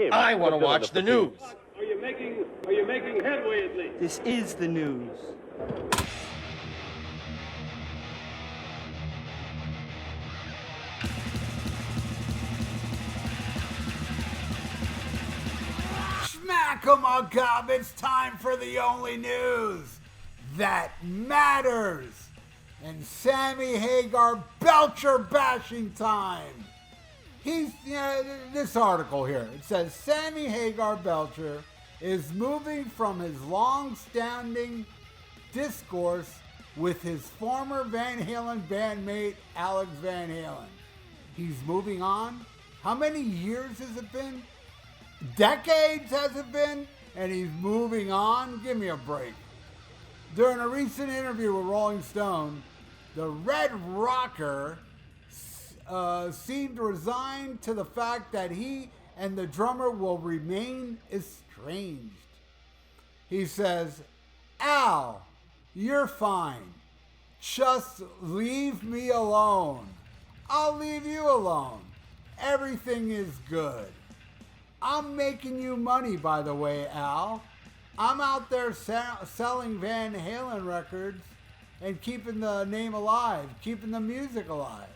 him. I want to watch the news. Are you making headway at least? This is the news. Smack 'em up, it's time for the only news that matters. And Sammy Hagar Belcher bashing time. This article here, it says Sammy Hagar Belcher is moving from his long-standing discourse with his former Van Halen bandmate Alex Van Halen. He's moving on. How many years has it been? Decades has it been? And he's moving on? Give me a break. During a recent interview with Rolling Stone, the Red Rocker seemed resigned to the fact that he and the drummer will remain estranged. He says, "Al, you're fine. Just leave me alone. I'll leave you alone. Everything is good. I'm making you money, by the way, Al. I'm out there selling Van Halen records and keeping the name alive, keeping the music alive."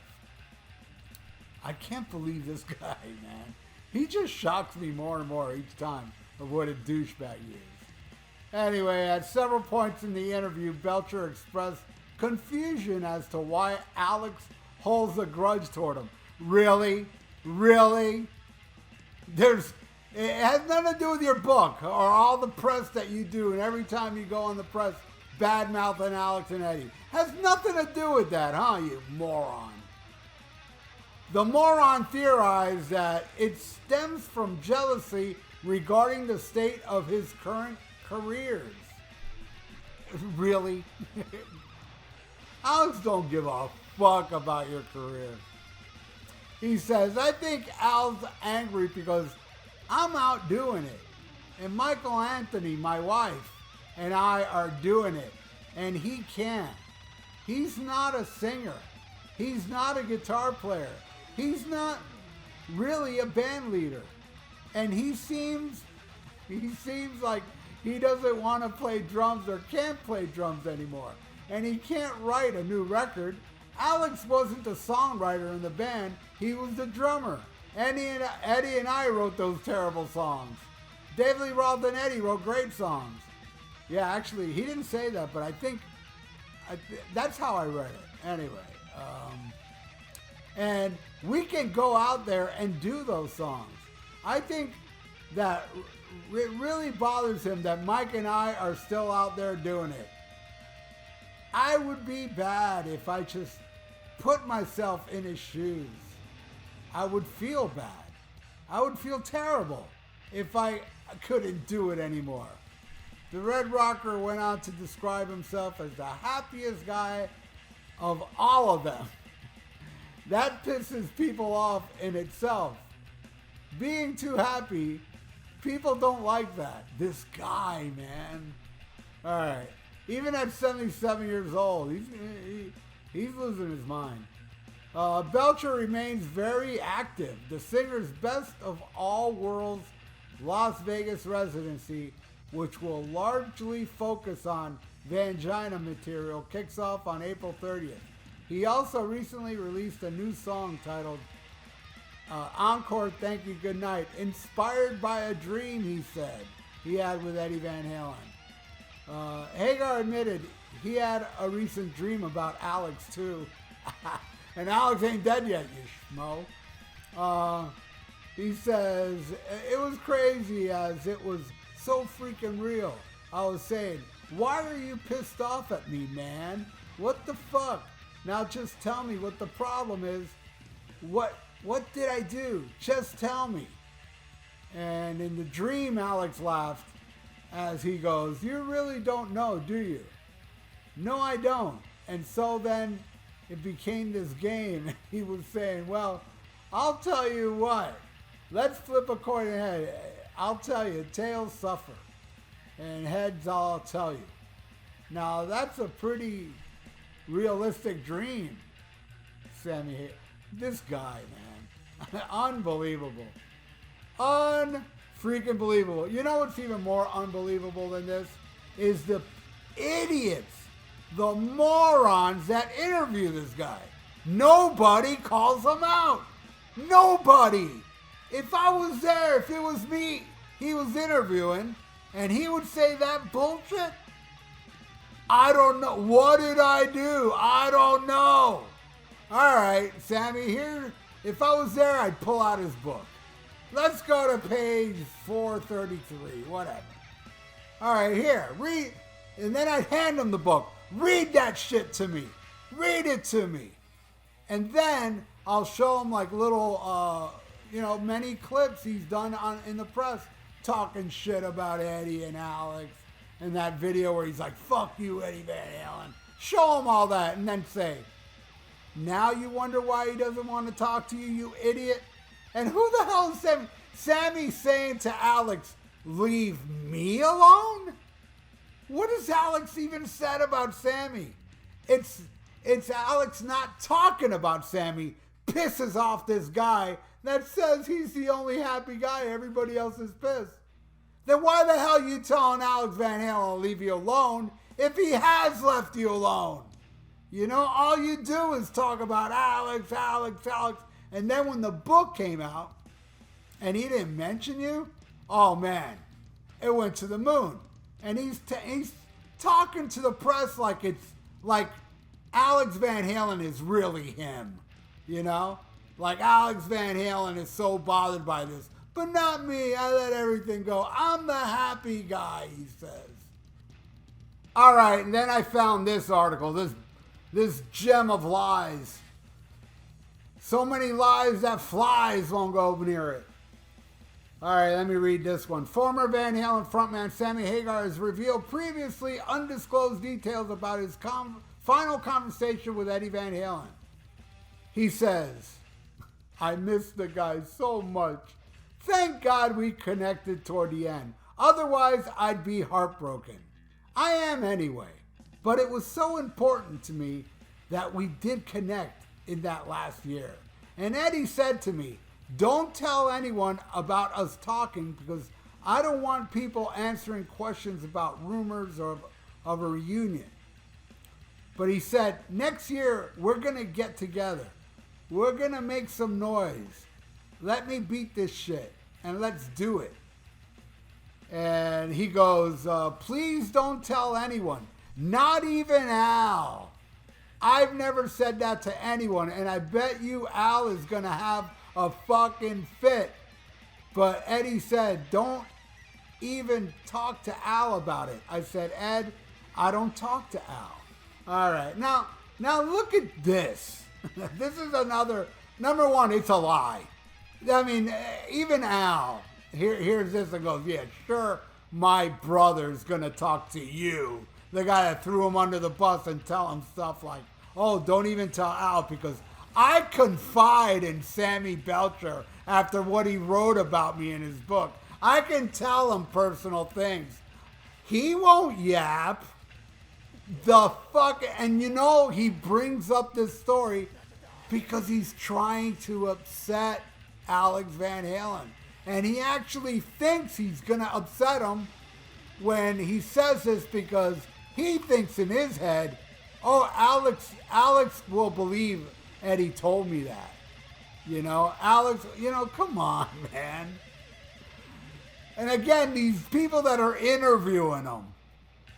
I can't believe this guy, man. He just shocks me more and more each time of what a douchebag he is. Anyway, at several points in the interview, Belcher expressed confusion as to why Alex holds a grudge toward him. Really? Really? It has nothing to do with your book or all the press that you do, and every time you go on the press, bad-mouthing Alex and Eddie. Has nothing to do with that, huh, you moron? The moron theorized that it stems from jealousy regarding the state of his current careers. Really? Alex don't give a fuck about your career. He says, "I think Al's angry because I'm out doing it. And Michael Anthony, my wife, and I are doing it. And he can't. He's not a singer. He's not a guitar player. He's not really a band leader. And he seems like he doesn't want to play drums or can't play drums anymore. And he can't write a new record. Alex wasn't the songwriter in the band. He was the drummer. Eddie and I wrote those terrible songs. Dave Lee Roth and Eddie wrote great songs." Yeah, actually, he didn't say that, but I think that's how I read it. Anyway, and we can go out there and do those songs. I think that it really bothers him that Mike and I are still out there doing it. I would be bad if I just put myself in his shoes. I would feel bad. I would feel terrible if I couldn't do it anymore. The Red Rocker went on to describe himself as the happiest guy of all of them. That pisses people off in itself. Being too happy, people don't like that. This guy, man. All right. Even at 77 years old, he's losing his mind. Belcher remains very active. The singer's Best of All Worlds Las Vegas residency, which will largely focus on Vangina material, kicks off on April 30th. He also recently released a new song titled Encore, Thank You, Good Night, inspired by a dream, he said, he had with Eddie Van Halen. Hagar admitted he had a recent dream about Alex, too. And Alex ain't dead yet, you schmo. He says, "It was crazy as it was so freaking real. I was saying, why are you pissed off at me, man? What the fuck? Now just tell me what the problem is. What did I do? Just tell me." And in the dream, Alex laughed as he goes, "You really don't know, do you?" "No, I don't." And so then it became this game. He was saying, "Well, I'll tell you what. Let's flip a coin ahead. I'll tell you, tails suffer. And heads, I'll tell you." Now, that's a pretty realistic dream, Sammy. This guy, man. Unbelievable. Unbelievable. freaking believable. You know what's even more unbelievable than this? Is the idiots, the morons that interview this guy. Nobody calls him out. Nobody. If I was there, if it was me he was interviewing, and he would say that bullshit, I don't know. What did I do? I don't know. All right, Sammy, here, if I was there, I'd pull out his book. Let's go to page 433, whatever. All right, here, read, and then I'd hand him the book. Read that shit to me. Read it to me. And then I'll show him like little, many clips he's done in the press talking shit about Eddie and Alex. And that video where he's like, fuck you, Eddie Van Halen. Show him all that and then say, now you wonder why he doesn't want to talk to you, you idiot? And who the hell is Sammy? Sammy saying to Alex, leave me alone? What has Alex even said about Sammy? It's Alex not talking about Sammy. Pisses off this guy that says he's the only happy guy. Everybody else is pissed. Then why the hell are you telling Alex Van Halen to leave you alone if he has left you alone? You know, all you do is talk about Alex. And then when the book came out and he didn't mention you, oh man, it went to the moon. And he's talking to the press like it's like Alex Van Halen is really him, you know? Like Alex Van Halen is so bothered by this. But not me, I let everything go. I'm the happy guy, he says. All right, and then I found this article, this gem of lies. So many lies that flies won't go near it. All right, let me read this one. Former Van Halen frontman Sammy Hagar has revealed previously undisclosed details about his final conversation with Eddie Van Halen. He says, I miss the guy so much. Thank God we connected toward the end. Otherwise, I'd be heartbroken. I am anyway. But it was so important to me that we did connect in that last year. And Eddie said to me, don't tell anyone about us talking because I don't want people answering questions about rumors of a reunion. But he said, next year, we're going to get together. We're going to make some noise. Let me beat this shit and let's do it. And he goes, please don't tell anyone, not even Al. I've never said that to anyone, and I bet you Al is going to have a fucking fit. But Eddie said, don't even talk to Al about it. I said, Ed, I don't talk to Al. All right, now look at this. This is another, number one, it's a lie. I mean, even Al, here's this and goes, yeah, sure, my brother's going to talk to you. The guy that threw him under the bus and tell him stuff like, oh, don't even tell Al because I confide in Sammy Belcher after what he wrote about me in his book. I can tell him personal things. He won't yap. The fuck, and you know he brings up this story because he's trying to upset Alex Van Halen. And he actually thinks he's going to upset him when he says this because he thinks in his head, oh, Alex will believe Eddie told me that. You know, Alex, come on, man. And again, these people that are interviewing him,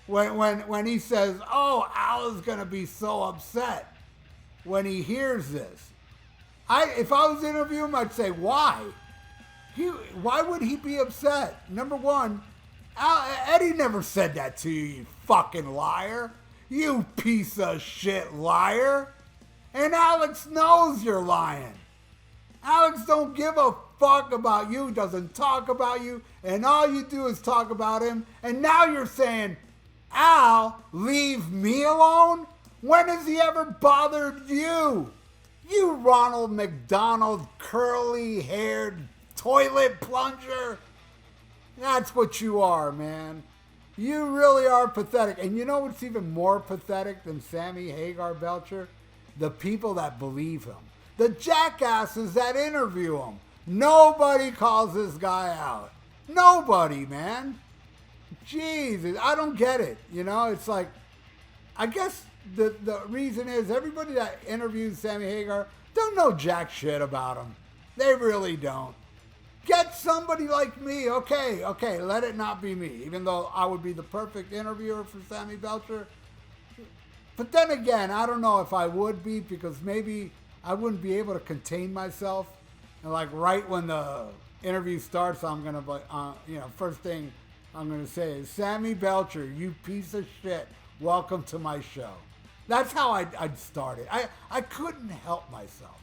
when he says, oh, Al is going to be so upset when he hears this. If I was interviewing him, I'd say, why? Why would he be upset? Number one, Eddie never said that to you, you fucking liar. You piece of shit liar. And Alex knows you're lying. Alex don't give a fuck about you, doesn't talk about you, and all you do is talk about him. And now you're saying, Al, leave me alone? When has he ever bothered you? You Ronald McDonald, curly-haired toilet plunger. That's what you are, man. You really are pathetic. And you know what's even more pathetic than Sammy Hagar Belcher? The people that believe him. The jackasses that interview him. Nobody calls this guy out. Nobody, man. Jesus, I don't get it. You know, it's like, I guess the reason is everybody that interviews Sammy Hagar don't know jack shit about him. They really don't. Get somebody like me. Okay, let it not be me. Even though I would be the perfect interviewer for Sammy Belcher. But then again, I don't know if I would be, because maybe I wouldn't be able to contain myself. And like right when the interview starts, I'm going to, first thing I'm going to say is, Sammy Belcher, you piece of shit, welcome to my show. That's how I'd start it. I couldn't help myself.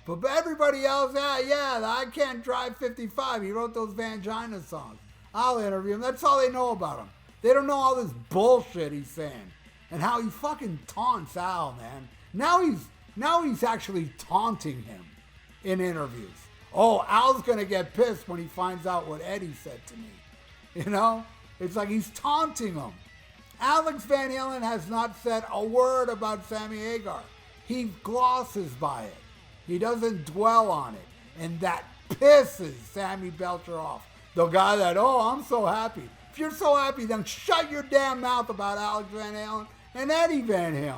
But everybody else, yeah, I can't drive 55. He wrote those Vangina songs. I'll interview him. That's all they know about him. They don't know all this bullshit he's saying. And how he fucking taunts Al, man. Now he's actually taunting him in interviews. Oh, Al's going to get pissed when he finds out what Eddie said to me. You know? It's like he's taunting him. Alex Van Halen has not said a word about Sammy Hagar. He glosses by it. He doesn't dwell on it. And that pisses Sammy Belcher off. The guy that, I'm so happy. If you're so happy, then shut your damn mouth about Alex Van Halen and Eddie Van Halen.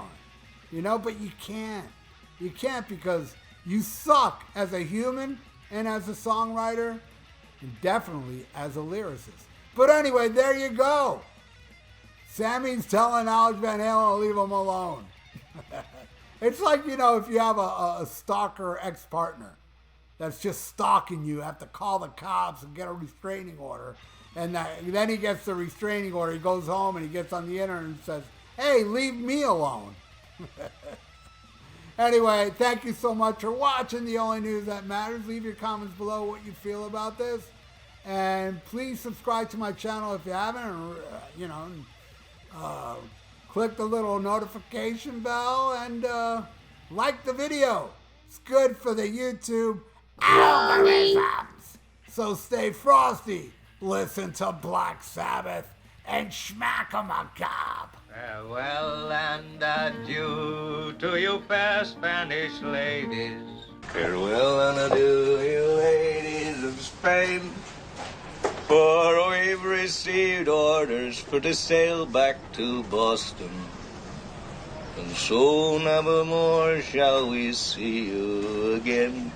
You know, but you can't. You can't, because you suck as a human and as a songwriter, and definitely as a lyricist. But anyway, there you go. Sammy's telling Alex Van Halen to leave him alone. It's like, you know, if you have a stalker ex-partner that's just stalking you, have to call the cops and get a restraining order. And then he gets the restraining order. He goes home and he gets on the internet and says, hey, leave me alone. Anyway, thank you so much for watching The Only News That Matters. Leave your comments below what you feel about this. And please subscribe to my channel if you haven't. Or, click the little notification bell and like the video. It's good for the YouTube algorithms. So stay frosty. Listen to Black Sabbath and smack 'em a cop. Farewell and adieu to you fair Spanish ladies. Farewell and adieu, you ladies of Spain. For we've received orders for to sail back to Boston. And so never more shall we see you again.